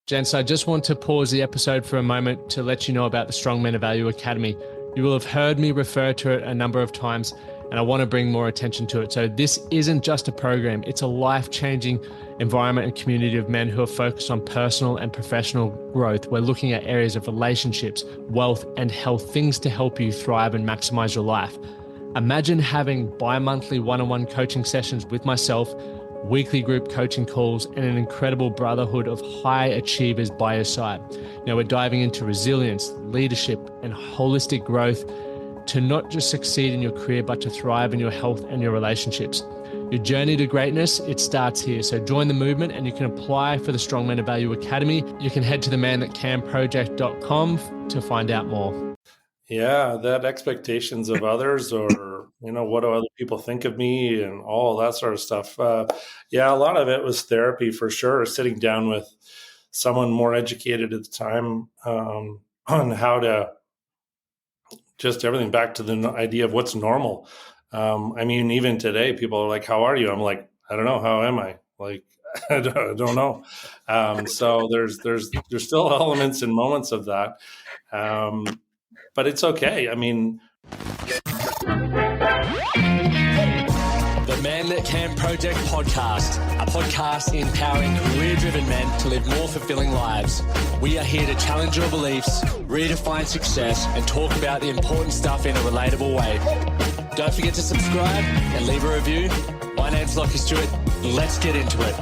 Gents, I just want to pause the episode for a moment to let you know about the Strong Men of Value Academy. You will have heard me refer to it a number of times, and I want to bring more attention to it. So this isn't just a program, it's a life-changing environment and community of men who are focused on personal and professional growth. We're looking at areas of relationships, wealth, and health, things to help you thrive and maximize your life. Imagine having bi-monthly one-on-one coaching sessions with myself, weekly group coaching calls, and an incredible brotherhood of high achievers by your side. Now we're diving into resilience, leadership, and holistic growth to not just succeed in your career, but to thrive in your health and your relationships. Your journey to greatness, it starts here. So join the movement and you can apply for the Strong Men of Value Academy. You can head to themanthatcanproject.com to find out more. Yeah, that expectations of others or, what do other people think of me and all that sort of stuff. Yeah, a lot of it was therapy for sure, sitting down with someone more educated at the time on how to just everything back to the idea of what's normal. Even today, people are like, how are you? I'm like, I don't know. How am I? Like, I don't know. So there's still elements and moments of that. But it's okay. The Man That Can Project podcast, a podcast empowering career-driven men to live more fulfilling lives. We are here to challenge your beliefs, redefine success, and talk about the important stuff in a relatable way. Don't forget to subscribe and leave a review. My name's Lachlan, Stuart. Let's get into it.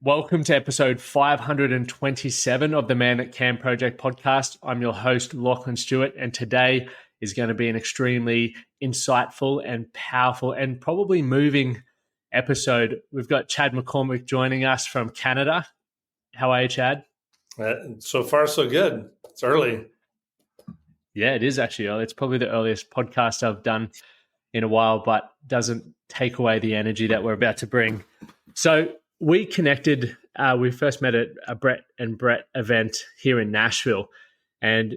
Welcome to episode 527 of the Man That Can Project podcast. I'm your host, Lachlan Stuart, and today is going to be an extremely insightful and powerful and probably moving episode. We've got Chad McCormick joining us from Canada. How are you, Chad? So far, so good. It's early. Yeah, it is actually early. It's probably the earliest podcast I've done in a while, but doesn't take away the energy that we're about to bring. So we connected. We first met at a Brett and Brett event here in Nashville. And,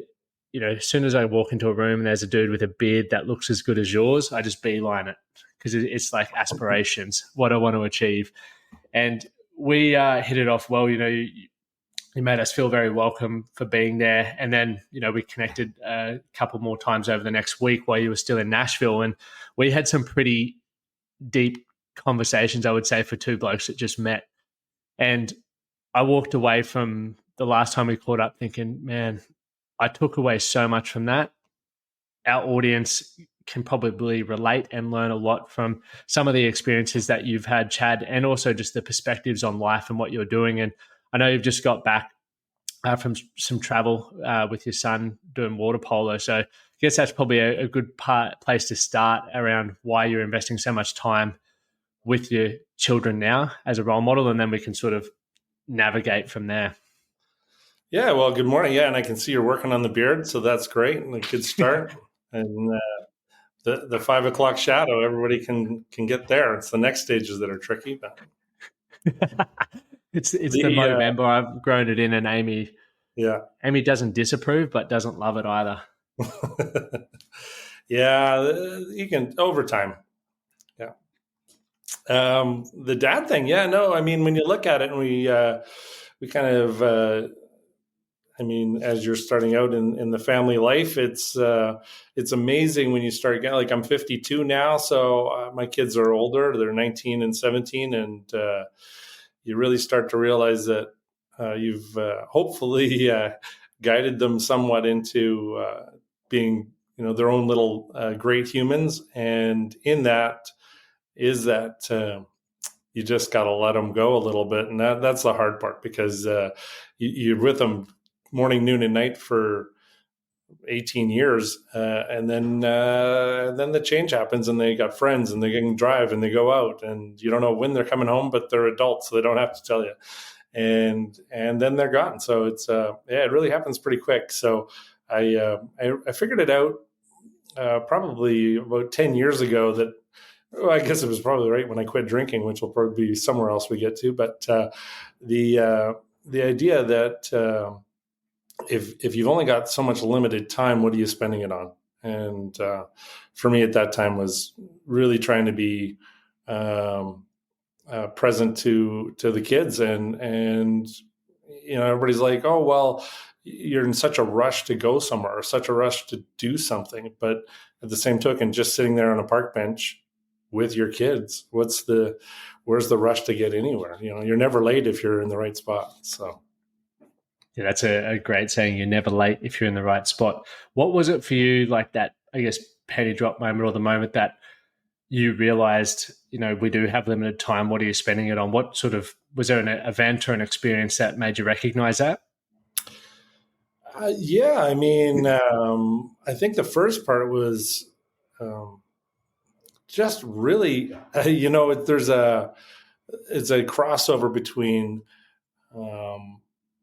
as soon as I walk into a room and there's a dude with a beard that looks as good as yours, I just beeline it because it's like aspirations, what I want to achieve. And we hit it off well. You made us feel very welcome for being there. And then, we connected a couple more times over the next week while you were still in Nashville. And we had some pretty deep conversations, I would say, for two blokes that just met. And I walked away from the last time we caught up thinking, man, I took away so much from that. Our audience can probably relate and learn a lot from some of the experiences that you've had, Chad, and also just the perspectives on life and what you're doing. And I know you've just got back from some travel with your son doing water polo. So I guess that's probably a good place to start around why you're investing so much time with your children now as a role model, and then we can sort of navigate from there. Yeah, well, good morning. Yeah, and I can see you're working on the beard, so that's great and a good start. And the 5 o'clock shadow, everybody can get there. It's the next stages that are tricky, but it's the Movember. I've grown it in, and Amy doesn't disapprove, but doesn't love it either. Yeah, you can over time. The dad thing, when you look at it, and we kind of, as you're starting out in the family life, it's amazing when you start getting, like, I'm 52 now, so my kids are older, they're 19 and 17, and you really start to realize that you've hopefully guided them somewhat into being, their own little great humans, and in that is that you just got to let them go a little bit. And that's the hard part, because you're with them morning, noon, and night for 18 years. And then the change happens, and they got friends, and they can drive, and they go out, and you don't know when they're coming home, but they're adults, so they don't have to tell you. And then they're gone. So it's, it really happens pretty quick. So I figured it out probably about 10 years ago that, I guess it was probably right when I quit drinking, which will probably be somewhere else we get to. But the idea that if you've only got so much limited time, what are you spending it on? And for me at that time was really trying to be present to the kids, and everybody's like, oh well, you're in such a rush to go somewhere or such a rush to do something, but at the same token, just sitting there on a park bench with your kids, where's the rush to get anywhere? You're never late if you're in the right spot. So yeah, that's a great saying. You're never late if you're in the right spot. What was it for you, like that, I guess, penny drop moment, or the moment that you realized, we do have limited time? What are you spending it on? What sort of, was there an event or an experience that made you recognize that? Yeah, I mean, I think the first part was just really, it's a crossover between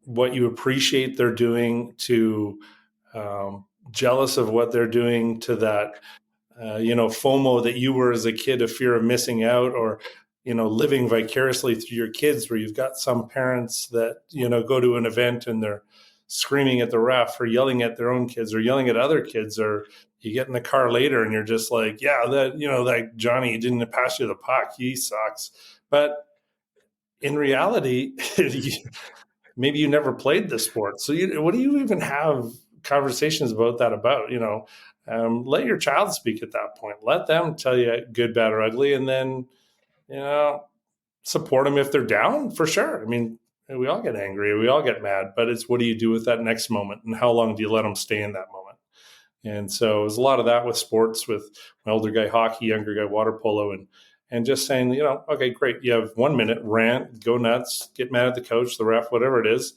what you appreciate they're doing to jealous of what they're doing, to that FOMO that you were as a kid, a fear of missing out, or living vicariously through your kids, where you've got some parents that go to an event and they're screaming at the ref or yelling at their own kids or yelling at other kids, or you get in the car later and you're just like, yeah, that Johnny didn't pass you the puck, he sucks. But in reality, maybe you never played the sport, so what do you even have conversations about that about? Let your child speak at that point. Let them tell you good, bad, or ugly, and then support them if they're down, for sure. I mean, we all get angry, we all get mad, but it's what do you do with that next moment, and how long do you let them stay in that moment? And so there's a lot of that with sports, with my older guy hockey, younger guy water polo, and just saying, okay, great, you have 1 minute, rant, go nuts, get mad at the coach, the ref, whatever it is.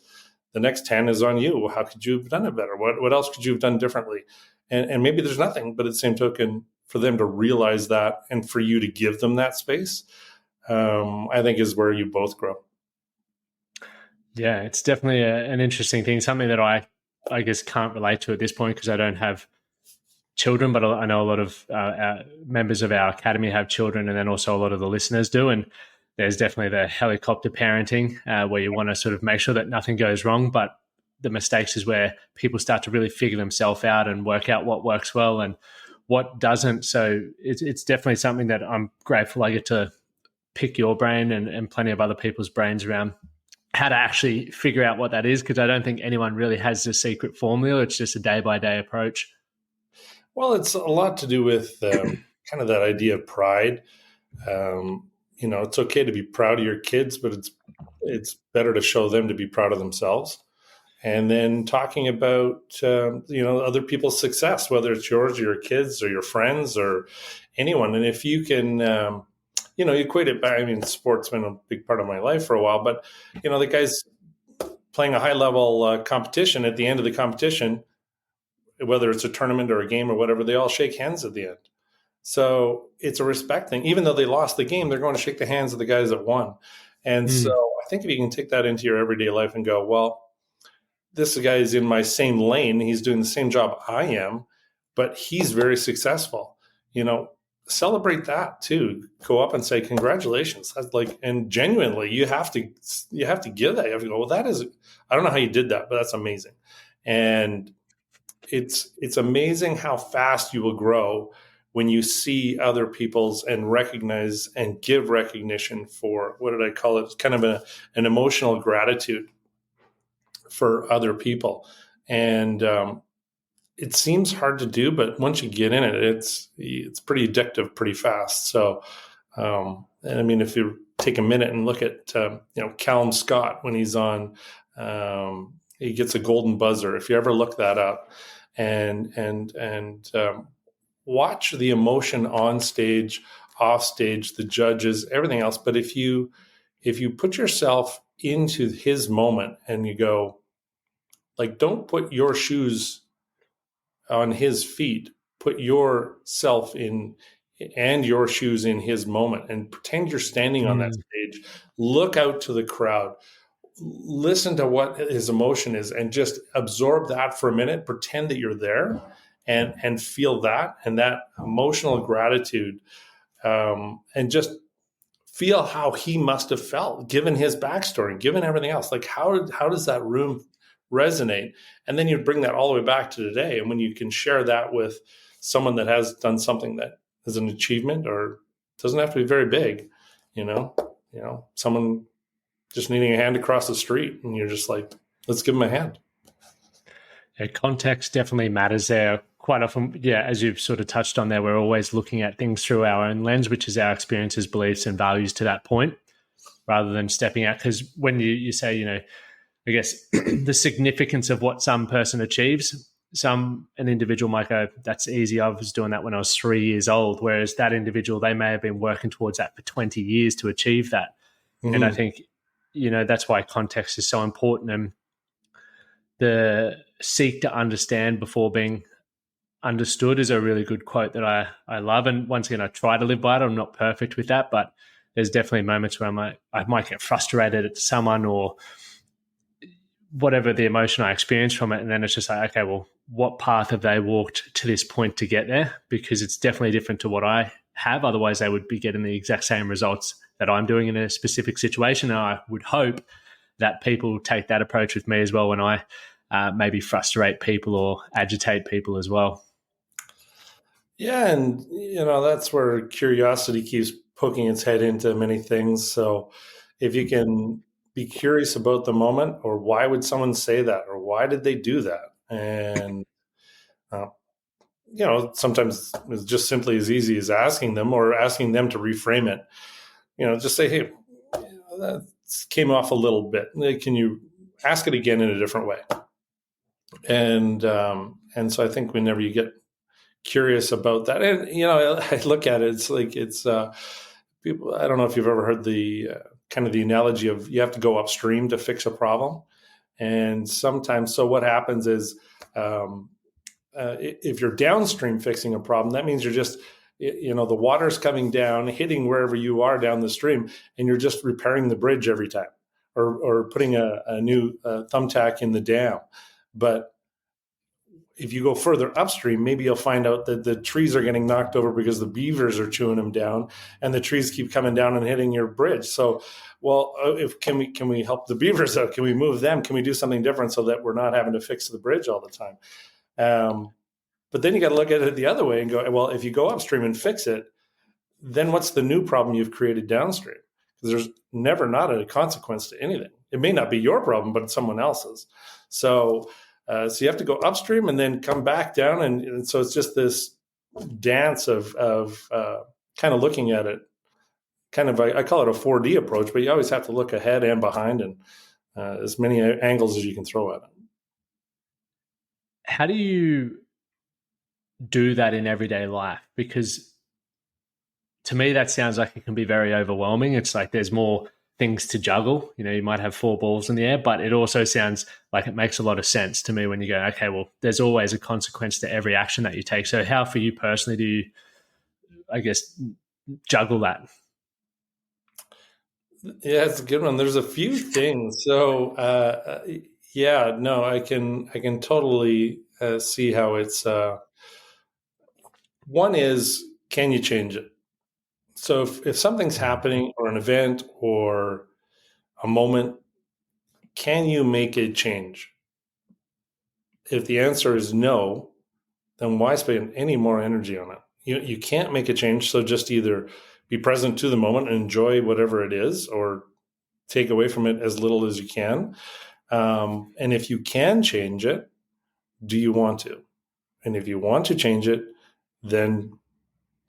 The next 10 is on you. How could you have done it better? What else could you have done differently? And maybe there's nothing, but at the same token, for them to realize that and for you to give them that space, I think is where you both grow. Yeah, it's definitely an interesting thing, something that I guess can't relate to at this point because I don't have children, but I know a lot of our members of our academy have children, and then also a lot of the listeners do. And there's definitely the helicopter parenting where you want to sort of make sure that nothing goes wrong, but the mistakes is where people start to really figure themselves out and work out what works well and what doesn't. So it's definitely something that I'm grateful I get to pick your brain and plenty of other people's brains around how to actually figure out what that is, because I don't think anyone really has the secret formula. It's just a day-by-day approach. Well, it's a lot to do with kind of that idea of pride. It's okay to be proud of your kids, but it's better to show them to be proud of themselves. And then talking about, other people's success, whether it's yours or your kids or your friends or anyone. And if you can, you equate it back. I mean, sport's been a big part of my life for a while, but, the guys playing a high level competition, at the end of the competition, whether it's a tournament or a game or whatever, they all shake hands at the end. So it's a respect thing. Even though they lost the game, they're going to shake the hands of the guys that won. And so I think if you can take that into your everyday life and go, well, this guy is in my same lane, he's doing the same job I am, but he's very successful. Celebrate that too. Go up and say, congratulations. That's and genuinely, you have to give that. You have to go, well, that is, I don't know how you did that, but that's amazing. And it's amazing how fast you will grow when you see other people's and recognize and give recognition for, what did I call it? It's kind of an emotional gratitude for other people. And it seems hard to do, but once you get in it, it's pretty addictive pretty fast. So, and I mean, if you take a minute and look at, Callum Scott, when he's on, he gets a golden buzzer. If you ever look that up and watch the emotion on stage, off stage, the judges, everything else. But if you put yourself into his moment and you go, don't put your shoes on his feet, put yourself in and your shoes in his moment and pretend you're standing on that stage, look out to the crowd, listen to what his emotion is and just absorb that for a minute, pretend that you're there and feel that and that emotional gratitude, and just feel how he must have felt given his backstory, given everything else. How does that room resonate? And then you bring that all the way back to today. And when you can share that with someone that has done something that is an achievement or doesn't have to be very big, someone just needing a hand across the street, and you're just like, let's give them a hand. Yeah, context definitely matters there. Quite often, yeah, as you've sort of touched on there, we're always looking at things through our own lens, which is our experiences, beliefs, and values to that point, rather than stepping out. Because when you say, I guess the significance of what some person achieves, an individual might go, that's easy. I was doing that when I was 3 years old. Whereas that individual, they may have been working towards that for 20 years to achieve that. Mm-hmm. And I think, that's why context is so important. And the seek to understand before being understood is a really good quote that I love. And once again, I try to live by it. I'm not perfect with that, but there's definitely moments where I might get frustrated at someone or whatever the emotion I experience from it. And then it's just like, okay, well, what path have they walked to this point to get there? Because it's definitely different to what I have. Otherwise, they would be getting the exact same results that I'm doing in a specific situation. And I would hope that people take that approach with me as well when I maybe frustrate people or agitate people as well. Yeah, and that's where curiosity keeps poking its head into many things. So if you can be curious about the moment, or why would someone say that, or why did they do that? And sometimes it's just simply as easy as asking them, or asking them to reframe it. Just say, hey, that came off a little bit. Can you ask it again in a different way? And so I think whenever you get curious about that, and I look at it, it's like people. I don't know if you've ever heard the kind of the analogy of you have to go upstream to fix a problem, and sometimes. So what happens is, if you're downstream fixing a problem, that means you're just the water's coming down, hitting wherever you are down the stream, and you're just repairing the bridge every time, or putting a new thumbtack in the dam, but if you go further upstream, maybe you'll find out that the trees are getting knocked over because the beavers are chewing them down, and the trees keep coming down and hitting your bridge. So, well, can we help the beavers out? Can we move them? Can we do something different so that we're not having to fix the bridge all the time? But then you got to look at it the other way and go, well, if you go upstream and fix it, then what's the new problem you've created downstream? Because there's never not a consequence to anything. It may not be your problem, but it's someone else's. So you have to go upstream and then come back down. And so it's just this dance of kind of looking at it, kind of, I call it a 4D approach, but you always have to look ahead and behind, and as many angles as you can throw at it. How do you do that in everyday life? Because to me, that sounds like it can be very overwhelming. It's like there's more things to juggle. You might have 4 balls in the air, but it also sounds like it makes a lot of sense to me when you go, okay, well, there's always a consequence to every action that you take. So how for you personally do you, I guess, juggle that? Yeah, it's a good one. There's a few things. So I can totally see how it's one is, can you change it? So if something's happening, or an event or a moment, can you make a change? If the answer is no, then why spend any more energy on it? You can't make a change, so just either be present to the moment and enjoy whatever it is, or take away from it as little as you can. And if you can change it, do you want to? And if you want to change it, then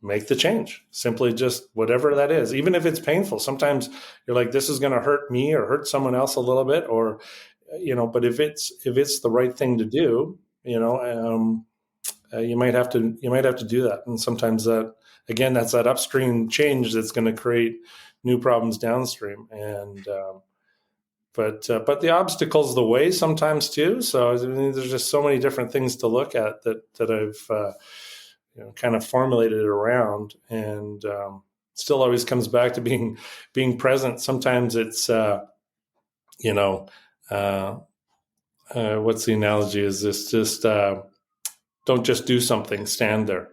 make the change. Simply just whatever that is, even if it's painful. Sometimes you're like, this is going to hurt me or hurt someone else a little bit, or but if it's the right thing to do, you might have to do that. And sometimes that's that upstream change that's going to create new problems downstream. And but the obstacle's the way sometimes too. So I mean, there's just so many different things to look at that I've kind of formulated around, and still always comes back to being present. Sometimes it's what's the analogy? Is this just don't just do something, stand there.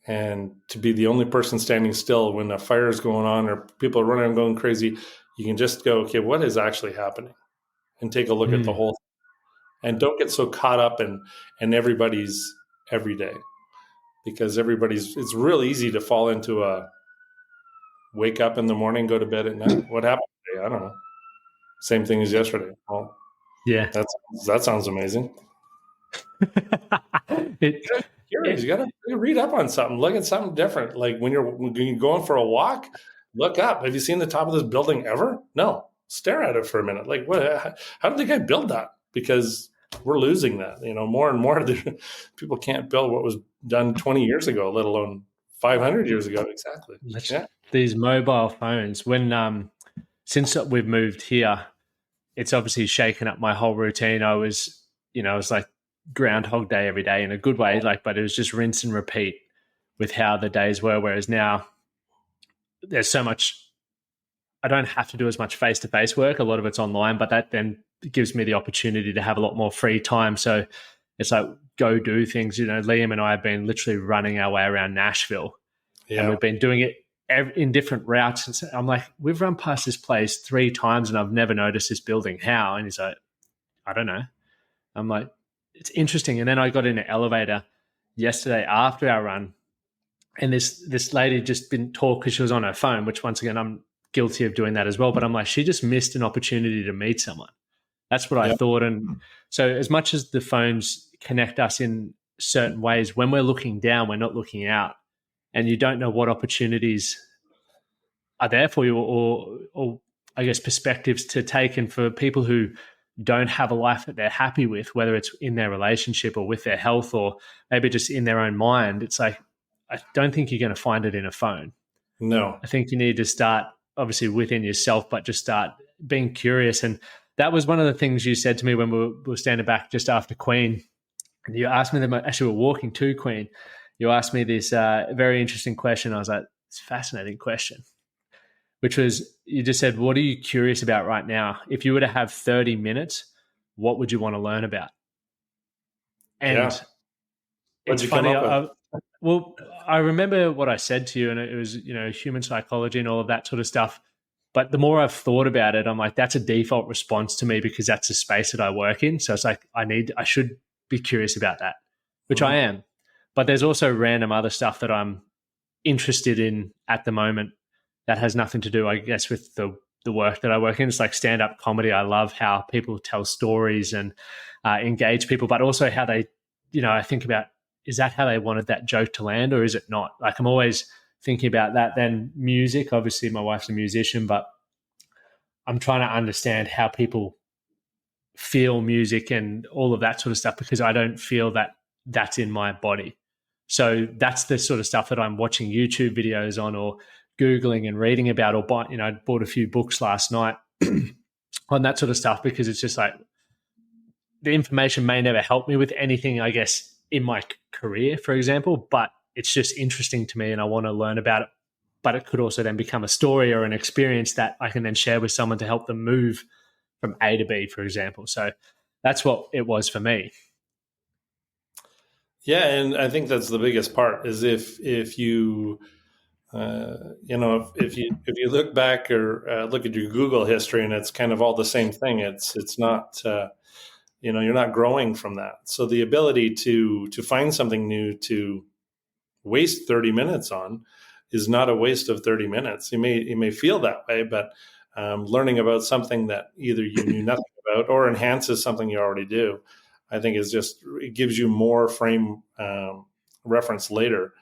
And to be the only person standing still when a fire is going on or people are running and going crazy, you can just go, okay, what is actually happening? And take a look at the whole thing. And don't get so caught up in everybody's every day, because it's real easy to fall into wake up in the morning, go to bed at night. What happened today? I don't know. Same thing as yesterday. Well, Yeah. that sounds amazing. it, Curious. it, You got to read up on something. Look at something different. Like when you're going for a walk, look up. Have you seen the top of this building ever? No. Stare at it for a minute. Like, what? How did the guy build that? Because we're losing that. More and more people can't build what was done 20 years ago, let alone 500 years ago. Exactly. Yeah. These mobile phones, since we've moved here, it's obviously shaken up my whole routine. I was like Groundhog Day every day in a good way, but it was just rinse and repeat with how the days were. Whereas now there's so much, I don't have to do as much face-to-face work. A lot of it's online, but that then gives me the opportunity to have a lot more free time. So it's like, go do things. Liam and I have been literally running our way around Nashville, and we've been doing it in different routes. And so I'm like, we've run past this place 3 times and I've never noticed this building. How? And he's like, I don't know. I'm like, it's interesting. And then I got in an elevator yesterday after our run, and this lady just didn't talk because she was on her phone, which once again, I'm guilty of doing that as well. But I'm like, she just missed an opportunity to meet someone. That's what I thought. And so as much as the phones connect us in certain ways, when we're looking down, we're not looking out. And you don't know what opportunities are there for you, or I guess perspectives to take. And for people who don't have a life that they're happy with, whether it's in their relationship or with their health or maybe just in their own mind, it's like, I don't think you're going to find it in a phone. No. I think you need to start obviously within yourself, but just start being curious. And that was one of the things you said to me when we were standing back just after Queen. And you asked me, actually we're walking to Queen. You asked me this very interesting question. I was like, it's a fascinating question, which was, you just said, what are you curious about right now? If you were to have 30 minutes, what would you want to learn about? And it's funny. Well, I remember what I said to you, and it was, human psychology and all of that sort of stuff. But the more I've thought about it, I'm like, that's a default response to me because that's a space that I work in. So it's like, I should be curious about that, which I am. But there's also random other stuff that I'm interested in at the moment that has nothing to do, I guess, with the work that I work in. It's like stand-up comedy. I love how people tell stories and engage people, but also how they, I think about, is that how they wanted that joke to land or is it not? Like I'm always thinking about that. Then music, obviously my wife's a musician, but I'm trying to understand how people feel music and all of that sort of stuff because I don't feel that that's in my body. So that's the sort of stuff that I'm watching YouTube videos on or Googling and reading about, or I bought a few books last night on that sort of stuff because it's just like the information may never help me with anything, I guess, in my career, for example, but it's just interesting to me and I want to learn about it. But it could also then become a story or an experience that I can then share with someone to help them move from A to B, for example. So that's what it was for me. Yeah, and I think that's the biggest part is if you if you look back or look at your Google history and it's kind of all the same thing. It's not you're not growing from that. So the ability to find something new to waste 30 minutes on is not a waste of 30 minutes. You may feel that way, but learning about something that either you knew nothing about or enhances something you already do, I think it gives you more frame reference later.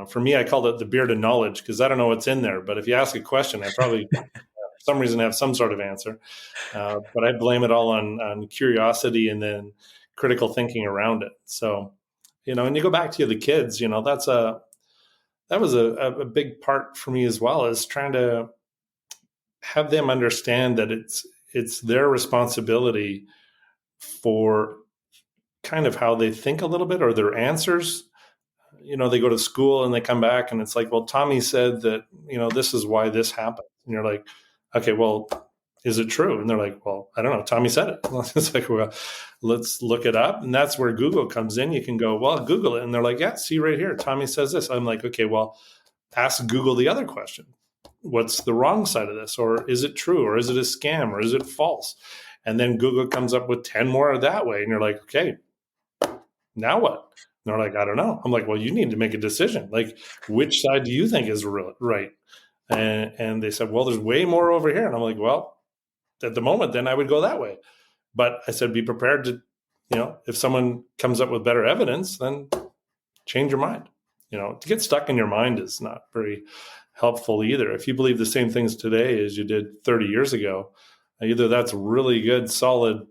For me, I called it the beard of knowledge because I don't know what's in there. But if you ask a question, I probably, for some reason, have some sort of answer. But I blame it all on curiosity and then critical thinking around it. So, and you go back to the kids, that was a big part for me as well, is trying to have them understand that it's their responsibility for kind of how they think a little bit or their answers. They go to school and they come back and it's like, well, Tommy said that, this is why this happened. And you're like, okay, well, is it true? And they're like, well, I don't know. Tommy said it. It's like, well, let's look it up. And that's where Google comes in. You can go, well, Google it. And they're like, yeah, see right here. Tommy says this. I'm like, okay, well, ask Google the other question. What's the wrong side of this? Or is it true? Or is it a scam? Or is it false? And then Google comes up with 10 more that way. And you're like, okay, now what? And they're like, I don't know. I'm like, well, you need to make a decision. Like, which side do you think is right? And they said, well, there's way more over here. And I'm like, well, at the moment, then I would go that way. But I said, be prepared to, if someone comes up with better evidence, then change your mind. To get stuck in your mind is not very helpful either. If you believe the same things today as you did 30 years ago, either that's really good, solid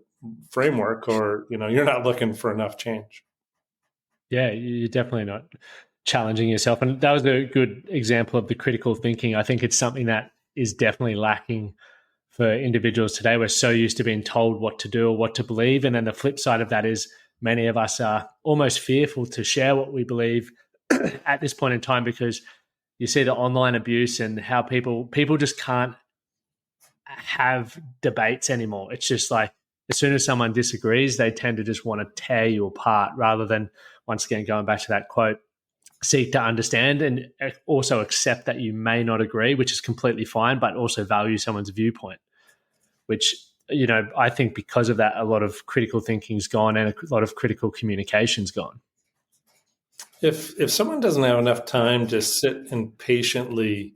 framework, or, you're not looking for enough change. Yeah, you're definitely not challenging yourself. And that was a good example of the critical thinking. I think it's something that is definitely lacking for individuals today. We're so used to being told what to do or what to believe. And then the flip side of that is many of us are almost fearful to share what we believe at this point in time, because you see the online abuse and how people just can't have debates anymore. It's just like, as soon as someone disagrees, they tend to just want to tear you apart, rather than, once again, going back to that quote, seek to understand and also accept that you may not agree, which is completely fine, but also value someone's viewpoint, which, I think because of that, a lot of critical thinking's gone and a lot of critical communication's gone. If someone doesn't have enough time to sit and patiently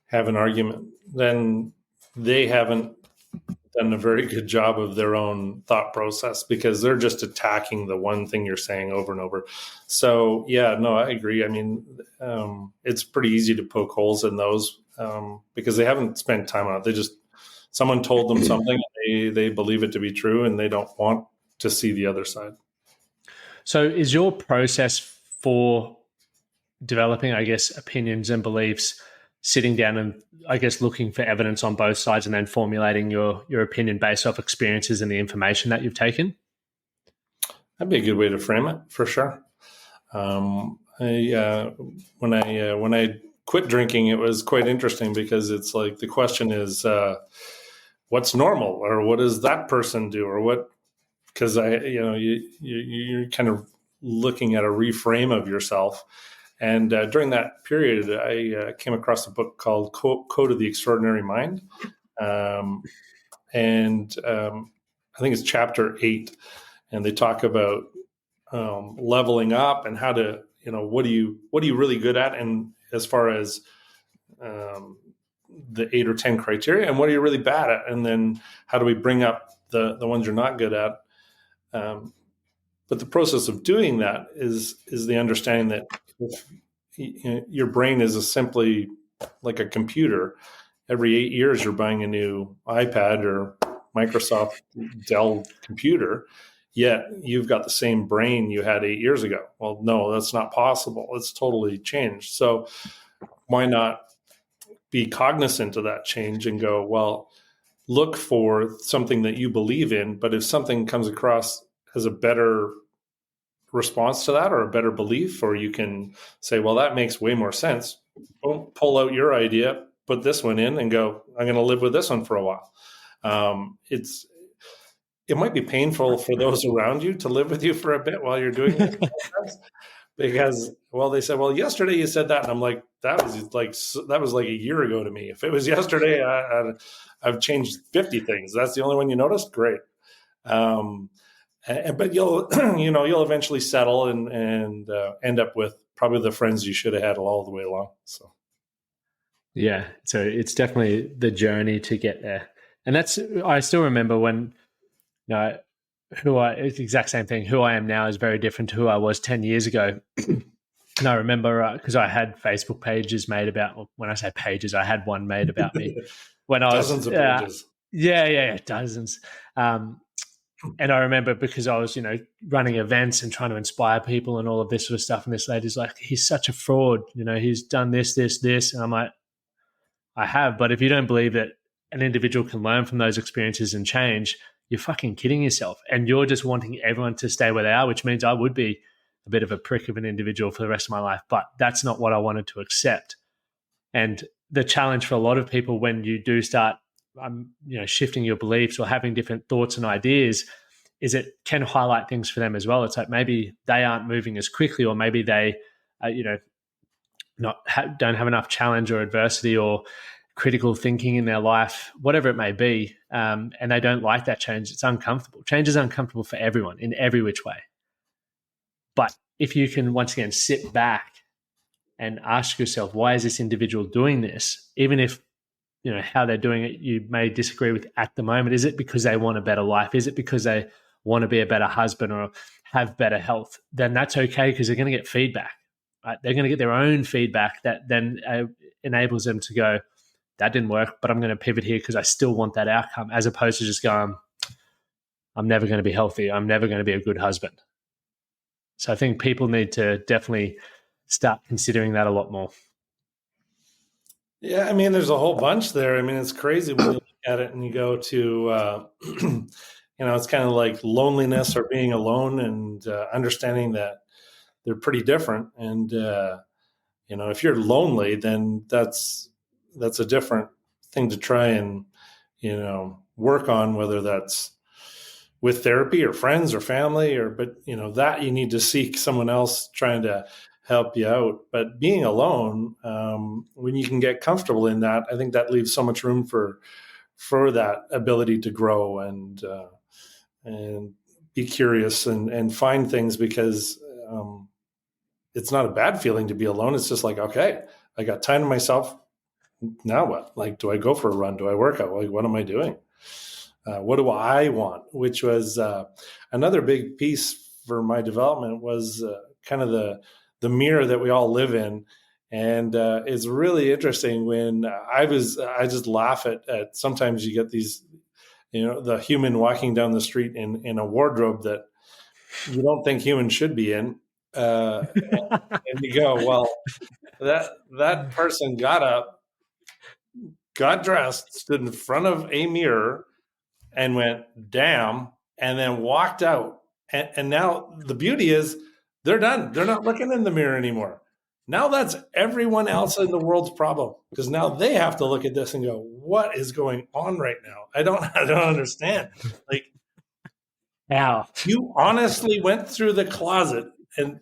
have an argument, then they haven't done a very good job of their own thought process, because they're just attacking the one thing you're saying over and over. So, yeah, no, I agree. I mean, it's pretty easy to poke holes in those because they haven't spent time on it. Someone told them something, they believe it to be true, and they don't want to see the other side. So is your process for developing, I guess, opinions and beliefs sitting down and, I guess, looking for evidence on both sides and then formulating your opinion based off experiences and the information that you've taken? That'd be a good way to frame it, for sure. When I quit drinking, it was quite interesting, because it's like the question is, what's normal, or what does that person do, or what? Because you're kind of looking at a reframe of yourself. And during that period, I came across a book called Code of the Extraordinary Mind. And I think it's chapter 8. And they talk about leveling up and how to, what are you really good at? And as far as the 8 or 10 criteria, and what are you really bad at? And then how do we bring up the ones you're not good at? But the process of doing that is the understanding that your brain is simply like a computer. Every 8 years, you're buying a new iPad or Microsoft Dell computer, yet you've got the same brain you had 8 years ago. Well, no, that's not possible. It's totally changed. So why not be cognizant of that change and go, well, look for something that you believe in, but if something comes across as a better response to that, or a better belief, or you can say, well, that makes way more sense. Pull out your idea, put this one in, and go, I'm going to live with this one for a while. It might be painful for those around you to live with you for a bit while you're doing this process, because, well, they said, well, yesterday you said that. And I'm like, that was like a year ago to me. If it was yesterday, I've changed 50 things. That's the only one you noticed? Great. But you'll eventually settle and end up with probably the friends you should have had all the way along. So, yeah, so it's definitely the journey to get there. And I still remember when, it's the exact same thing. Who I am now is very different to who I was 10 years ago. And I remember because I had Facebook pages made about, when I say pages, I had one made about me when I was dozens of pages. Yeah, dozens. And I remember, because I was, running events and trying to inspire people and all of this sort of stuff. And this lady's like, he's such a fraud. He's done this. And I'm like, I have. But if you don't believe that an individual can learn from those experiences and change, you're fucking kidding yourself. And you're just wanting everyone to stay where they are, which means I would be a bit of a prick of an individual for the rest of my life. But that's not what I wanted to accept. And the challenge for a lot of people when you do start shifting your beliefs or having different thoughts and ideas is it can highlight things for them as well. It's like maybe they aren't moving as quickly, or maybe they, don't have enough challenge or adversity or critical thinking in their life, whatever it may be, and they don't like that change. It's uncomfortable. Change is uncomfortable for everyone in every which way. But if you can, once again, sit back and ask yourself, why is this individual doing this? Even if, how they're doing it, you may disagree with at the moment. Is it because they want a better life? Is it because they want to be a better husband or have better health? Then that's okay, because they're going to get feedback. Right? They're going to get their own feedback that then enables them to go, that didn't work, but I'm going to pivot here because I still want that outcome, as opposed to just going, I'm never going to be healthy. I'm never going to be a good husband. So I think people need to definitely start considering that a lot more. Yeah, I mean, there's a whole bunch there. I mean, it's crazy when you look at it and you go to, it's kind of like loneliness or being alone, and understanding that they're pretty different. And, if you're lonely, then that's a different thing to try and, work on, whether that's with therapy or friends or family, but that you need to seek someone else trying to help you out. But being alone, when you can get comfortable in that, I think that leaves so much room for that ability to grow and be curious and find things, because it's not a bad feeling to be alone. It's just like, okay, I got time to myself. Now what? Like, do I go for a run? Do I work out? Like, what am I doing? What do I want? Which was another big piece for my development, was kind of the mirror that we all live in. And it's really interesting when I just laugh at sometimes you get these, the human walking down the street in a wardrobe that you don't think humans should be in. And you go, well, that person got up, got dressed, stood in front of a mirror and went, damn, and then walked out. And now the beauty is they're done. They're not looking in the mirror anymore. Now that's everyone else in the world's problem, because now they have to look at this and go, what is going on right now? I don't understand. Like, Ow. You honestly went through the closet, and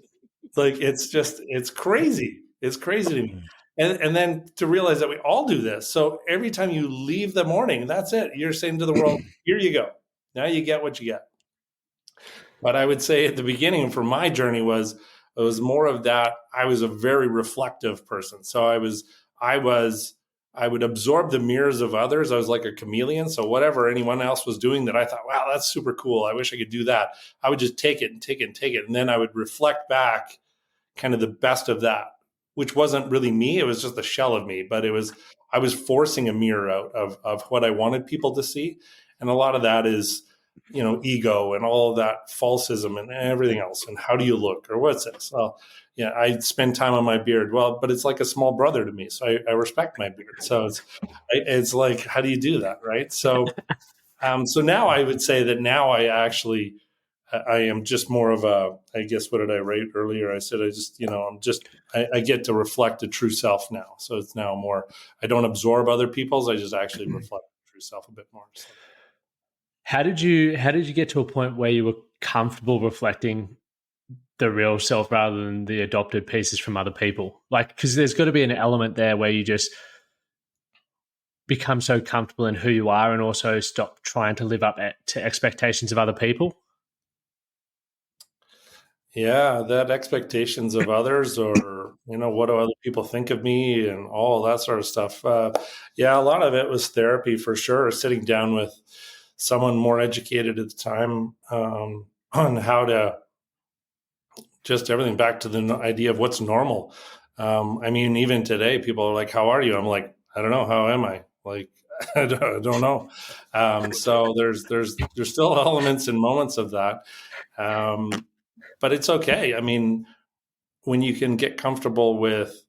like, it's crazy. It's crazy to me. And then to realize that we all do this. So every time you leave the morning, that's it. You're saying to the world, here you go. Now you get what you get. But I would say at the beginning for my journey it was more of that. I was a very reflective person. So I would absorb the mirrors of others. I was like a chameleon. So whatever anyone else was doing that I thought, wow, that's super cool, I wish I could do that, I would just take it and take it and take it. And then I would reflect back kind of the best of that, which wasn't really me. It was just a shell of me, but I was forcing a mirror out of what I wanted people to see. And a lot of that is, ego and all of that falsism and everything else. And how do you look, or what's this? Well, yeah, I spend time on my beard. Well, but it's like a small brother to me. So I respect my beard. So it's like, how do you do that? Right. So, so now I would say that now I am just more of I guess, what did I write earlier? I said, I get to reflect a true self now. So it's now more, I don't absorb other people's, I just actually reflect the true self a bit more. So. How did you get to a point where you were comfortable reflecting the real self rather than the adopted pieces from other people? Like, because there's got to be an element there where you just become so comfortable in who you are and also stop trying to live up to expectations of other people. Yeah, that expectations of others, or, what do other people think of me and all that sort of stuff. Yeah, a lot of it was therapy for sure. Sitting down with someone more educated at the time on how to just everything back to the idea of what's normal. I mean, even today, people are like, how are you? I'm like, I don't know. How am I? Like, I don't know. So there's still elements and moments of that. But it's okay. I mean, when you can get comfortable with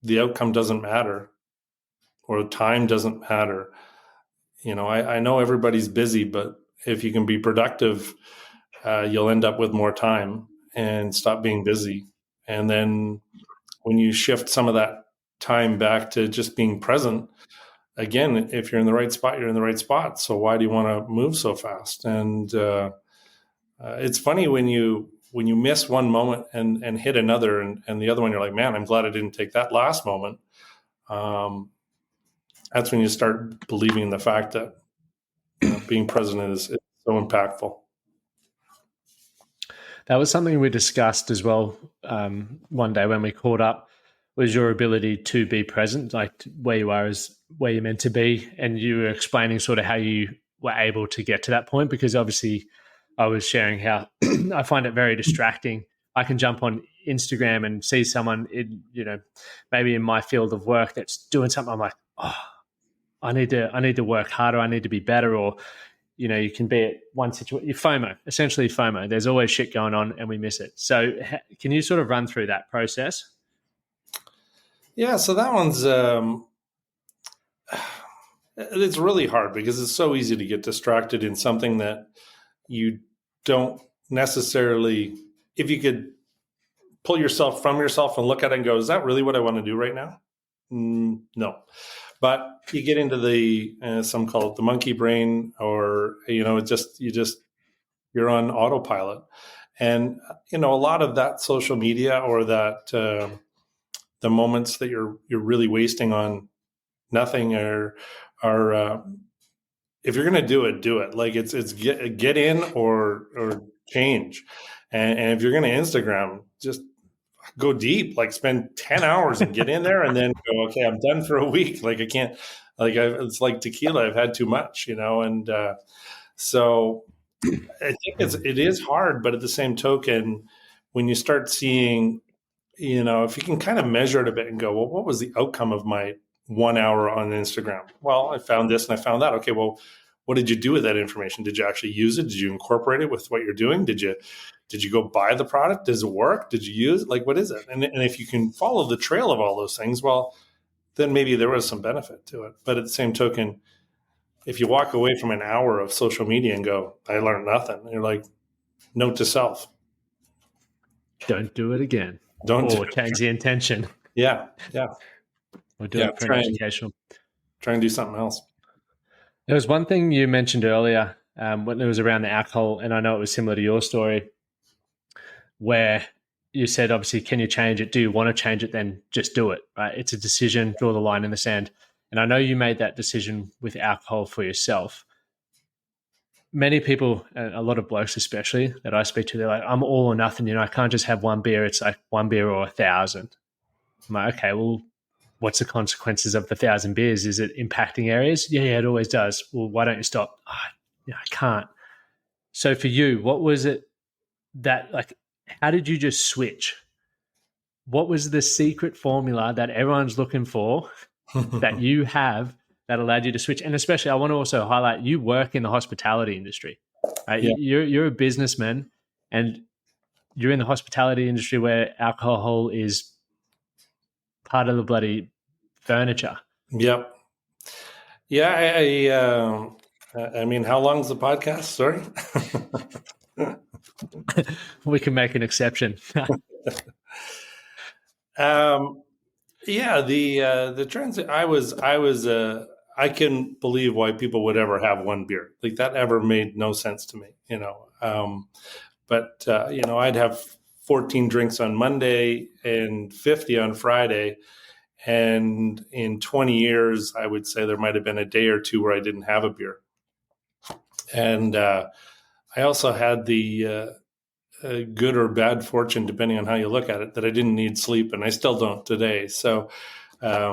the outcome doesn't matter, or time doesn't matter. I know everybody's busy, but if you can be productive, you'll end up with more time and stop being busy. And then when you shift some of that time back to just being present, again, if you're in the right spot, you're in the right spot. So why do you want to move so fast? And it's funny when you miss one moment and hit another, and the other one, you're like, man, I'm glad I didn't take that last moment. That's when you start believing the fact that being present is so impactful. That was something we discussed as well one day when we caught up, was your ability to be present, like where you are is where you're meant to be. And you were explaining sort of how you were able to get to that point, because obviously I was sharing how I find it very distracting. I can jump on Instagram and see someone in, maybe in my field of work that's doing something. I'm like, oh, I need to work harder. I need to be better. Or, you can be at one situation, FOMO, essentially FOMO. There's always shit going on and we miss it. So can you sort of run through that process? Yeah. So that one's, it's really hard because it's so easy to get distracted in something that you don't necessarily, if you could pull yourself from yourself and look at it and go, is that really what I want to do right now? No. But you get into the, some call it the monkey brain, or, you're on autopilot. And, a lot of that social media, or that, the moments that you're really wasting on nothing are if you're going to do it. Like it's get in or change. And if you're going to Instagram, just go deep, like spend 10 hours and get in there, and then go, okay, I'm done for a week. Like I can't, it's like tequila. I've had too much, and so I think it is hard, but at the same token, when you start seeing, if you can kind of measure it a bit and go, well, what was the outcome of my 1 hour on Instagram? Well, I found this and I found that. Okay, well, what did you do with that information? Did you actually use it? Did you incorporate it with what you're doing? Did you go buy the product? Does it work? Did you use it? Like, what is it? And if you can follow the trail of all those things, well, then maybe there was some benefit to it. But at the same token, if you walk away from an hour of social media and go, I learned nothing, you're like, note to self. Don't do it again. Or change the intention. Yeah. Or do it for an educational. Try and do something else. There was one thing you mentioned earlier when it was around the alcohol, and I know it was similar to your story, where you said, obviously, can you change it? Do you want to change it? Then just do it, right? It's a decision, draw the line in the sand. And I know you made that decision with alcohol for yourself. Many people, a lot of blokes especially that I speak to, they're like, I'm all or nothing. I can't just have one beer. It's like one beer or 1,000. I'm like, okay, well, what's the consequences of the 1,000 beers? Is it impacting areas? Yeah, it always does. Well, why don't you stop? I can't. So for you, what was it that, like, how did you just switch? What was the secret formula that everyone's looking for that you have that allowed you to switch? And especially, I want to also highlight, you work in the hospitality industry, right? Yeah. You're a businessman, and you're in the hospitality industry where alcohol is part of the bloody furniture. Yep. Yeah. I mean, how long is the podcast? Sorry. We can make an exception. Yeah. The transit. I can believe why people would ever have one beer. Like that ever made no sense to me, but I'd have 14 drinks on Monday and 50 on Friday. And in 20 years, I would say there might've been a day or two where I didn't have a beer. And I also had the good or bad fortune, depending on how you look at it, that I didn't need sleep, and I still don't today. So, I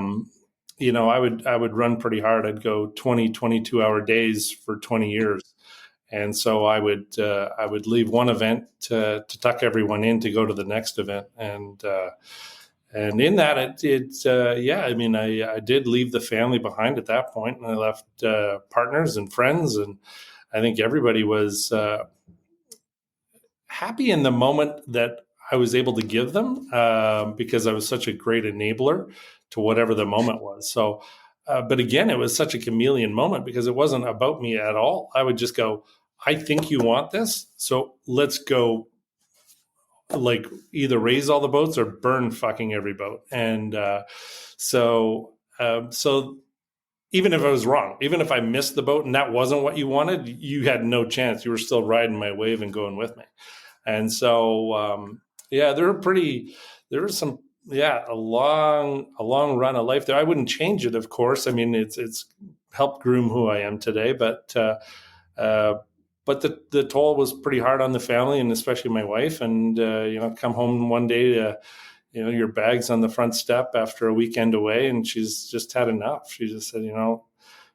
would run pretty hard. I'd go 20, 22-hour days for 20 years. And so I would leave one event to tuck everyone in to go to the next event. And in that, I did leave the family behind at that point, and I left partners and friends, and I think everybody was happy in the moment that I was able to give them because I was such a great enabler to whatever the moment was. So, but again, it was such a chameleon moment because it wasn't about me at all. I would just go, I think you want this, so let's go. Like either raise all the boats or burn fucking every boat. And so even if I was wrong, even if I missed the boat and that wasn't what you wanted, you had no chance. You were still riding my wave and going with me. And so, there was a long run of life there. I wouldn't change it, of course. I mean, it's helped groom who I am today, but but the toll was pretty hard on the family and especially my wife. And, come home one day to, your bag's on the front step after a weekend away, and she's just had enough. She just said,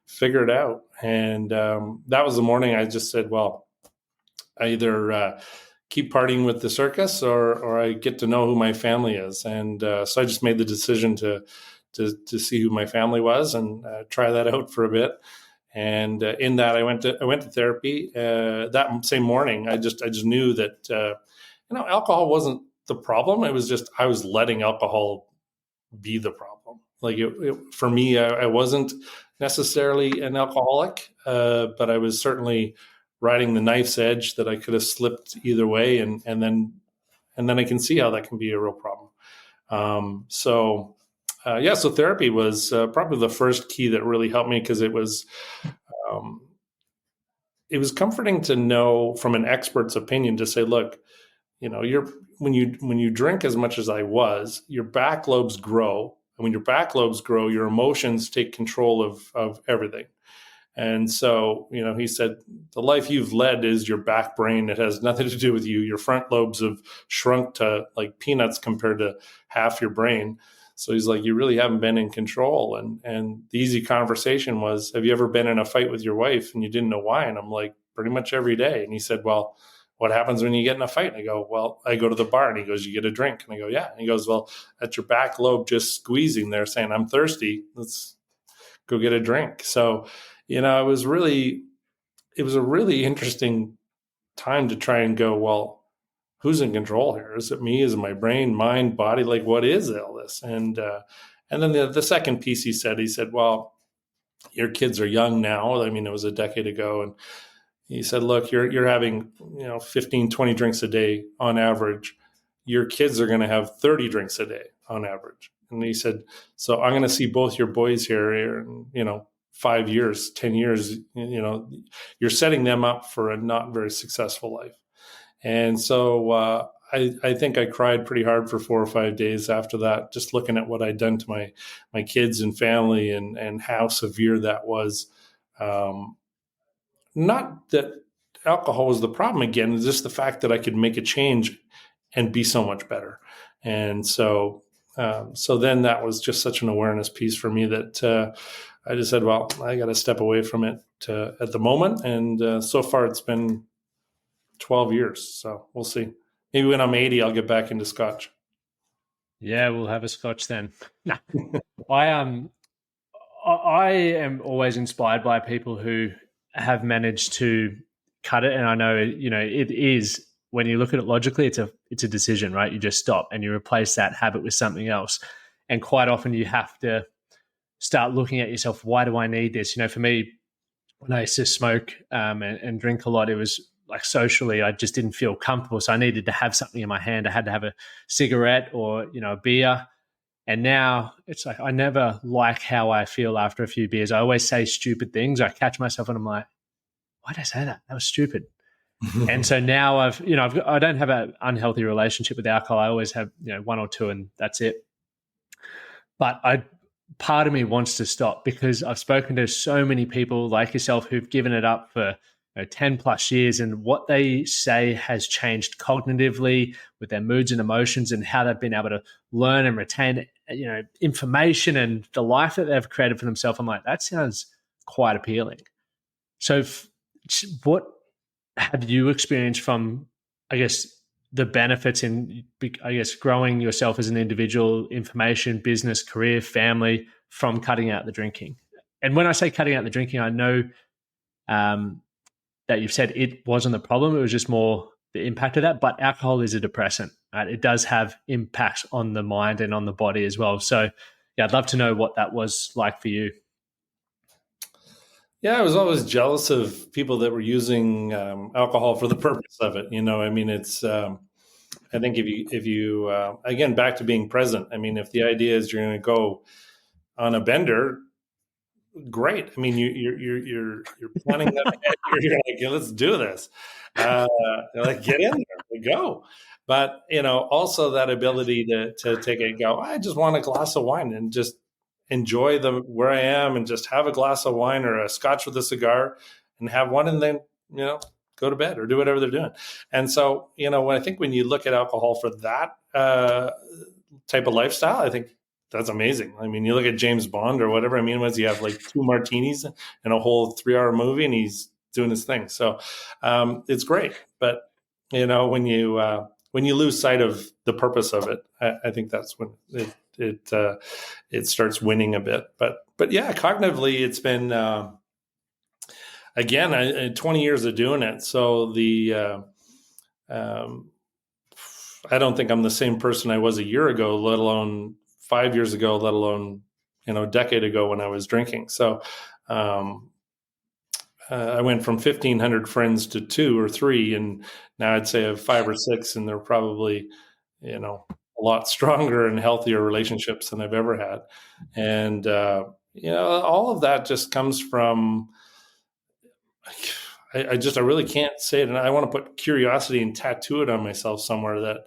figure it out. And that was the morning I just said, well, I either keep partying with the circus or I get to know who my family is. And so I just made the decision to see who my family was and try that out for a bit. And in that, I went to therapy that same morning. I just knew that alcohol wasn't the problem. It was just I was letting alcohol be the problem. Like for me, I wasn't necessarily an alcoholic, but I was certainly riding the knife's edge that I could have slipped either way, and then I can see how that can be a real problem. So therapy was probably the first key that really helped me, because it was comforting to know from an expert's opinion to say, look, when you drink as much as I was, your back lobes grow. And when your back lobes grow, your emotions take control of everything. And so, he said, the life you've led is your back brain. It has nothing to do with you. Your front lobes have shrunk to like peanuts compared to half your brain. So he's like, you really haven't been in control. And the easy conversation was, have you ever been in a fight with your wife and you didn't know why? And I'm like, pretty much every day. And he said, well, what happens when you get in a fight? And I go, well, I go to the bar. And he goes, you get a drink. And I go, yeah. And he goes, well, that's your back lobe just squeezing there saying, I'm thirsty. Let's go get a drink. So, it was a really interesting time to try and go, well, who's in control here? Is it me? Is it my brain, mind, body? Like, what is all this? And then the second piece he said, well, your kids are young now. I mean, it was a decade ago. And he said, look, you're having, 15, 20 drinks a day on average. Your kids are going to have 30 drinks a day on average. And he said, so I'm going to see both your boys here in, 5 years, 10 years, you're setting them up for a not very successful life. And so I think I cried pretty hard for 4 or 5 days after that, just looking at what I'd done to my kids and family and how severe that was. Not that alcohol was the problem again, it's just the fact that I could make a change and be so much better. And so then that was just such an awareness piece for me that I just said, well, I got to step away from it at the moment. And so far it's been 12 years. So we'll see. Maybe when I'm 80, I'll get back into Scotch. Yeah, we'll have a Scotch then. No, I am always inspired by people who have managed to cut it. And I know, it is, when you look at it logically, it's a decision, right? You just stop and you replace that habit with something else. And quite often you have to start looking at yourself. Why do I need this? For me, when I used to smoke and drink a lot, it was like socially, I just didn't feel comfortable. So I needed to have something in my hand. I had to have a cigarette or, a beer. And now it's like, I never like how I feel after a few beers. I always say stupid things. I catch myself and I'm like, why did I say that? That was stupid. And so now I don't have an unhealthy relationship with alcohol. I always have, one or two and that's it. But part of me wants to stop, because I've spoken to so many people like yourself who've given it up for 10 plus years, and what they say has changed cognitively with their moods and emotions and how they've been able to learn and retain, information and the life that they've created for themselves. I'm like, that sounds quite appealing. So what have you experienced from, I guess, the benefits in, I guess, growing yourself as an individual, information, business, career, family, from cutting out the drinking? And when I say cutting out the drinking, I know that you've said it wasn't the problem. It was just more the impact of that. But alcohol is a depressant, right? It does have impacts on the mind and on the body as well. So yeah, I'd love to know what that was like for you. Yeah, I was always jealous of people that were using alcohol for the purpose of it. It's, I think if you again, back to being present. I mean, if the idea is you're going to go on a bender, great. I mean, you're planning that ahead. You're like, yeah, let's do this. Like, get in there, go. But also that ability to take it and go, I just want a glass of wine and just enjoy where I am and just have a glass of wine or a Scotch with a cigar and have one, and then go to bed or do whatever they're doing. And so, I think when you look at alcohol for that type of lifestyle, I think that's amazing. I mean, you look at James Bond or whatever. I mean, was he have like 2 martinis and a whole 3-hour movie, and he's doing his thing. So it's great. But when you lose sight of the purpose of it, I think that's when it starts winning a bit. But yeah, cognitively, it's been again 20 years of doing it. So I don't think I'm the same person I was a year ago, let alone 5 years ago, let alone, a decade ago when I was drinking. So I went from 1,500 friends to 2 or 3, and now I'd say I have 5 or 6, and they're probably, a lot stronger and healthier relationships than I've ever had. And, all of that just comes from, I really can't say it. And I want to put curiosity and tattoo it on myself somewhere, that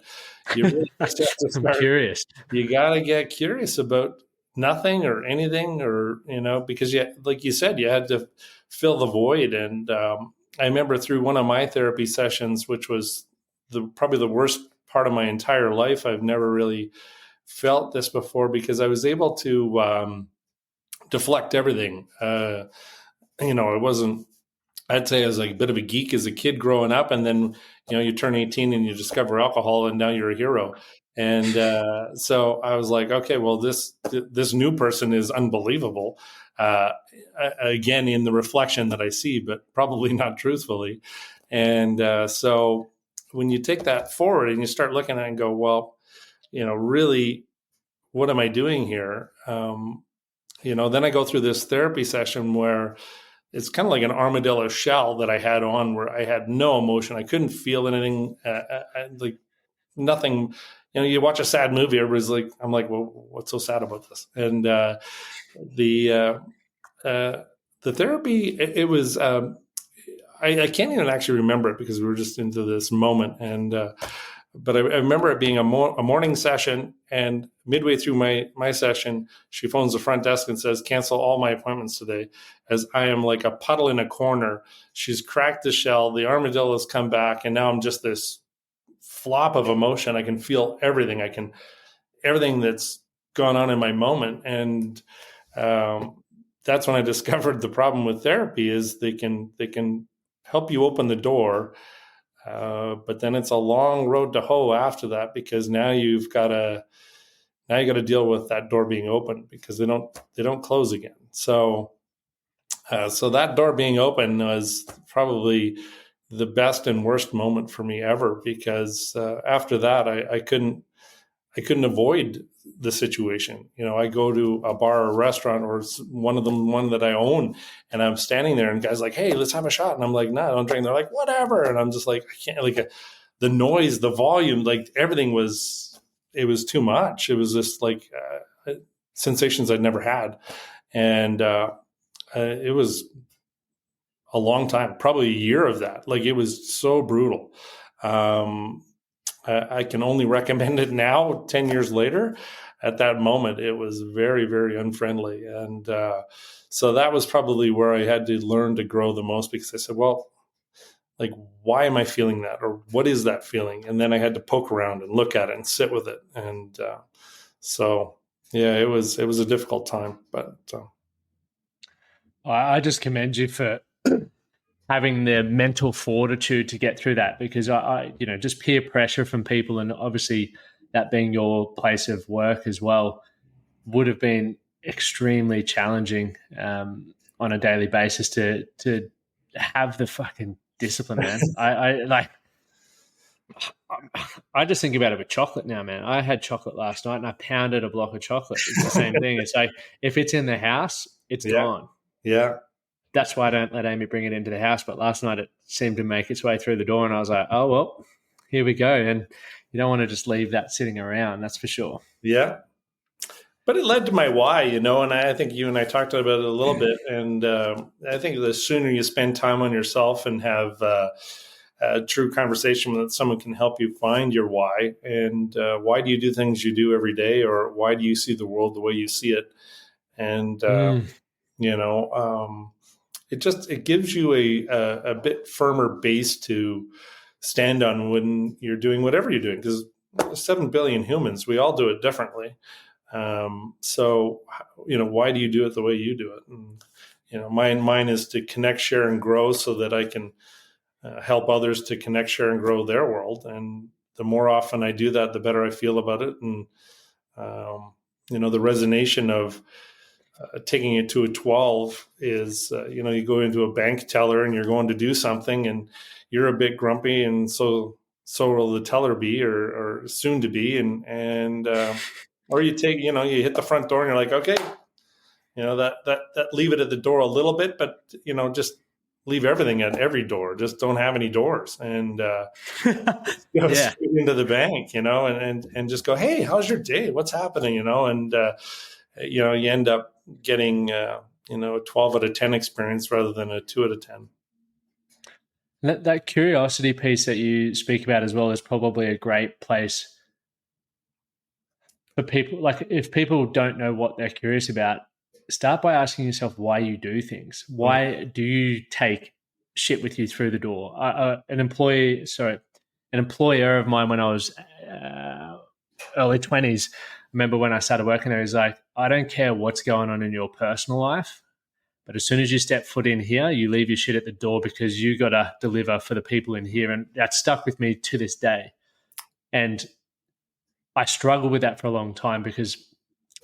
you really just have to start. I'm curious. You got to get curious about nothing or anything, or, because like you said, you had to fill the void. And I remember through one of my therapy sessions, which was probably the worst part of my entire life. I've never really felt this before, because I was able to deflect everything. It wasn't, I'd say I was like a bit of a geek as a kid growing up, and then you turn 18 and you discover alcohol, and now you're a hero. And so I was like, okay, well, this new person is unbelievable. Again, in the reflection that I see, but probably not truthfully. And so when you take that forward and you start looking at it and go, well, really, what am I doing here? Then I go through this therapy session where it's kind of like an armadillo shell that I had on, where I had no emotion. I couldn't feel anything, like nothing. You watch a sad movie, everybody's like, I'm like, well, what's so sad about this? And the therapy, it was, I can't even actually remember it, because we were just into this moment. And but I remember it being a morning session, and midway through my session, she phones the front desk and says, cancel all my appointments today, as I am like a puddle in a corner. She's cracked the shell, the armadillo's come back, and now I'm just this flop of emotion. I can feel everything. Everything that's gone on in my moment. And that's when I discovered the problem with therapy is they can help you open the door. But then it's a long road to hoe after that, because now you got to deal with that door being open, because they don't close again. So that door being open was probably the best and worst moment for me ever, because after that I couldn't avoid the situation. I go to a bar or a restaurant, or one that I own, and I'm standing there, and guys like, hey, let's have a shot. And I'm like, no, I don't drink. They're like, whatever. And I'm just like, I can't, like the noise, the volume, like everything it was too much. It was just like sensations I'd never had. And it was a long time, probably a year of that. Like, it was so brutal. I can only recommend it now, 10 years later. At that moment, it was very, very unfriendly. And so that was probably where I had to learn to grow the most, because I said, well, like, why am I feeling that? Or what is that feeling? And then I had to poke around and look at it and sit with it. And so, yeah, it was a difficult time. But I just commend you for having the mental fortitude to get through that, because I just peer pressure from people, and obviously that being your place of work as well, would have been extremely challenging on a daily basis to have the fucking discipline, man. I just think about it with chocolate now, man. I had chocolate last night, and I pounded a block of chocolate. It's the same thing. It's like, if it's in the house, it's gone. Yeah. That's why I don't let Amy bring it into the house. But last night it seemed to make its way through the door, and I was like, oh, well, here we go. And you don't want to just leave that sitting around, that's for sure. Yeah. But it led to my why, and I think you and I talked about it a little bit. And I think the sooner you spend time on yourself and have a true conversation that someone can help you find your why, and why do you do things you do every day, or why do you see the world the way you see it? And, it gives you a bit firmer base to stand on when you're doing whatever you're doing, because 7 billion humans, we all do it differently. So, why do you do it the way you do it? And, mine is to connect, share, and grow so that I can help others to connect, share, and grow their world. And the more often I do that, the better I feel about it. And, the resonation of taking it to a 12 is, you go into a bank teller and you're going to do something and you're a bit grumpy, and so will the teller be, or soon to be. And or you take, you hit the front door and you're like, okay, that leave it at the door a little bit, but, just leave everything at every door. Just don't have any doors, and go straight into the bank, and just go, hey, how's your day? What's happening? And, you end up getting, a 12 out of 10 experience rather than a 2 out of 10. That curiosity piece that you speak about as well is probably a great place for people. Like, if people don't know what they're curious about, start by asking yourself why you do things. Why do you take shit with you through the door? An employer of mine when I was early 20s, I remember when I started working there, he's like, I don't care what's going on in your personal life, but as soon as you step foot in here, you leave your shit at the door because you got to deliver for the people in here. And that stuck with me to this day. And I struggled with that for a long time, because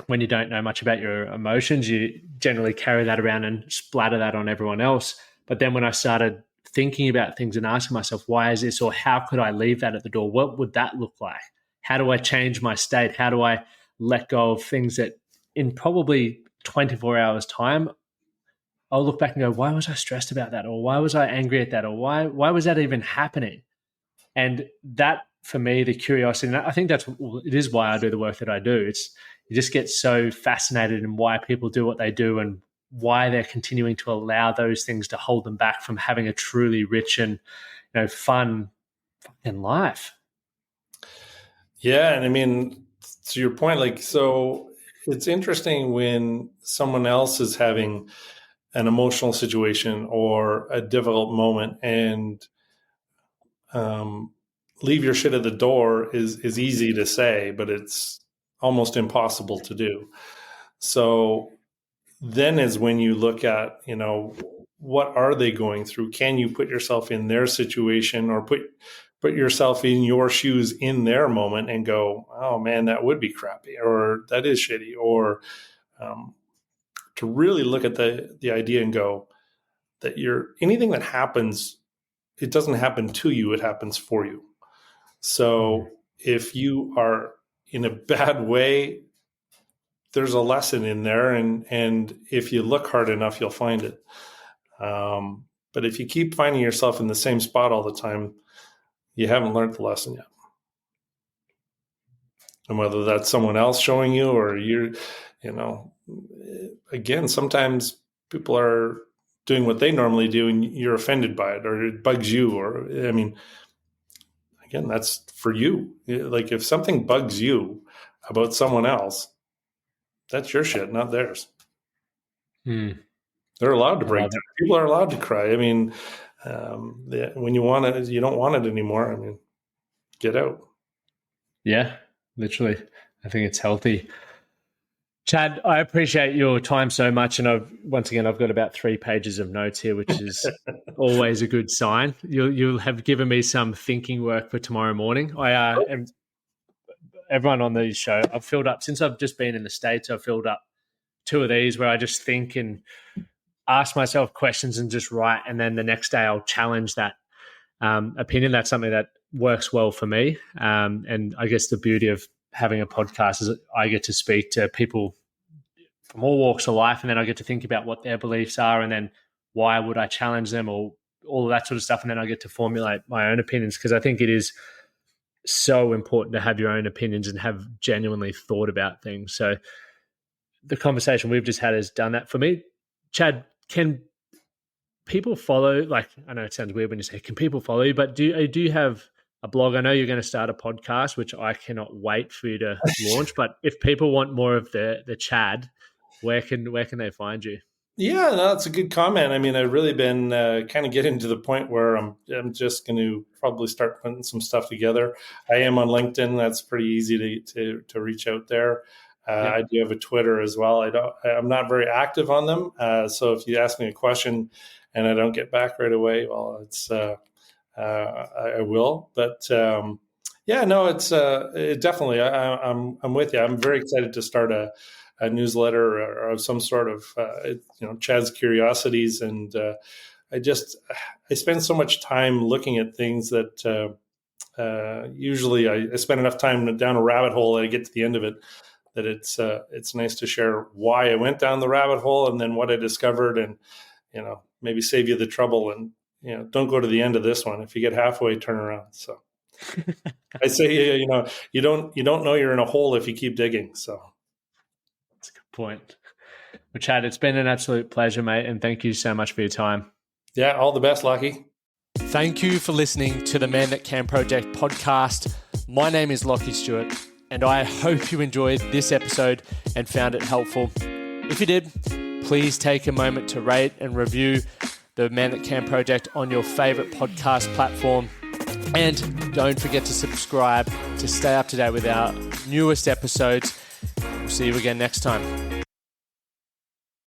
when you don't know much about your emotions, you generally carry that around and splatter that on everyone else. But then when I started thinking about things and asking myself, why is this, or how could I leave that at the door? What would that look like? How do I change my state? How do I let go of things that in probably 24 hours time, I'll look back and go, why was I stressed about that? Or why was I angry at that? Or why was that even happening? And that, for me, the curiosity, and I think it is why I do the work that I do. You just get so fascinated in why people do what they do and why they're continuing to allow those things to hold them back from having a truly rich and, fun fucking life. Yeah. And I mean, to your point, like, so it's interesting when someone else is having an emotional situation or a difficult moment, and leave your shit at the door is easy to say, but it's almost impossible to do. So then is when you look at, what are they going through? Can you put yourself in their situation, or put yourself in your shoes in their moment and go, oh man, that would be crappy, or that is shitty, or to really look at the idea and go that anything that happens, it doesn't happen to you, it happens for you. So if you are in a bad way, there's a lesson in there, and if you look hard enough, you'll find it. But if you keep finding yourself in the same spot all the time, you haven't learned the lesson yet. And whether that's someone else showing you, or again, sometimes people are doing what they normally do and you're offended by it, or it bugs you, or, I mean, again, that's for you. Like, if something bugs you about someone else, that's your shit, not theirs. They're allowed to break down. People are allowed to cry. I mean, when you want it, you don't want it anymore. I mean, get out. Yeah, literally. I think it's healthy. Chad, I appreciate your time so much. And I've got about 3 pages of notes here, which is always a good sign. You'll have given me some thinking work for tomorrow morning. And everyone on the show, I've filled up, since I've just been in the States, I've filled up 2 of these where I just think and ask myself questions and just write. And then the next day I'll challenge that opinion. That's something that works well for me. And I guess the beauty of having a podcast is I get to speak to people from all walks of life, and then I get to think about what their beliefs are, and then why would I challenge them, or all of that sort of stuff. And then I get to formulate my own opinions, because I think it is so important to have your own opinions and have genuinely thought about things. So the conversation we've just had has done that for me. Chad, can people follow, like, I know it sounds weird when you say, can people follow you, but do you have a blog? I know you're going to start a podcast, which I cannot wait for you to launch, but if people want more of the Chad, where can they find you? Yeah, no, that's a good comment. I mean, I've really been kind of getting to the point where I'm just going to probably start putting some stuff together. I am on LinkedIn. That's pretty easy to reach out there. Yep. I do have a Twitter as well. I'm not very active on them. So if you ask me a question and I don't get back right away, well, I will. But yeah, no, it definitely. I'm with you. I'm very excited to start a newsletter or of some sort of Chad's Curiosities, and I spend so much time looking at things that usually I spend enough time down a rabbit hole that I get to the end of it that it's nice to share why I went down the rabbit hole and then what I discovered, and maybe save you the trouble, and don't go to the end of this one. If you get halfway, turn around. So I say you don't know you're in a hole if you keep digging. So. That's a good point. Well, Chad, it's been an absolute pleasure, mate, and thank you so much for your time. Yeah, all the best, Lucky. Thank you for listening to the Man That Can Project podcast. My name is Lachlan Stuart, and I hope you enjoyed this episode and found it helpful. If you did, please take a moment to rate and review the Man That Can Project on your favorite podcast platform. And don't forget to subscribe to stay up to date with our newest episodes. We'll see you again next time.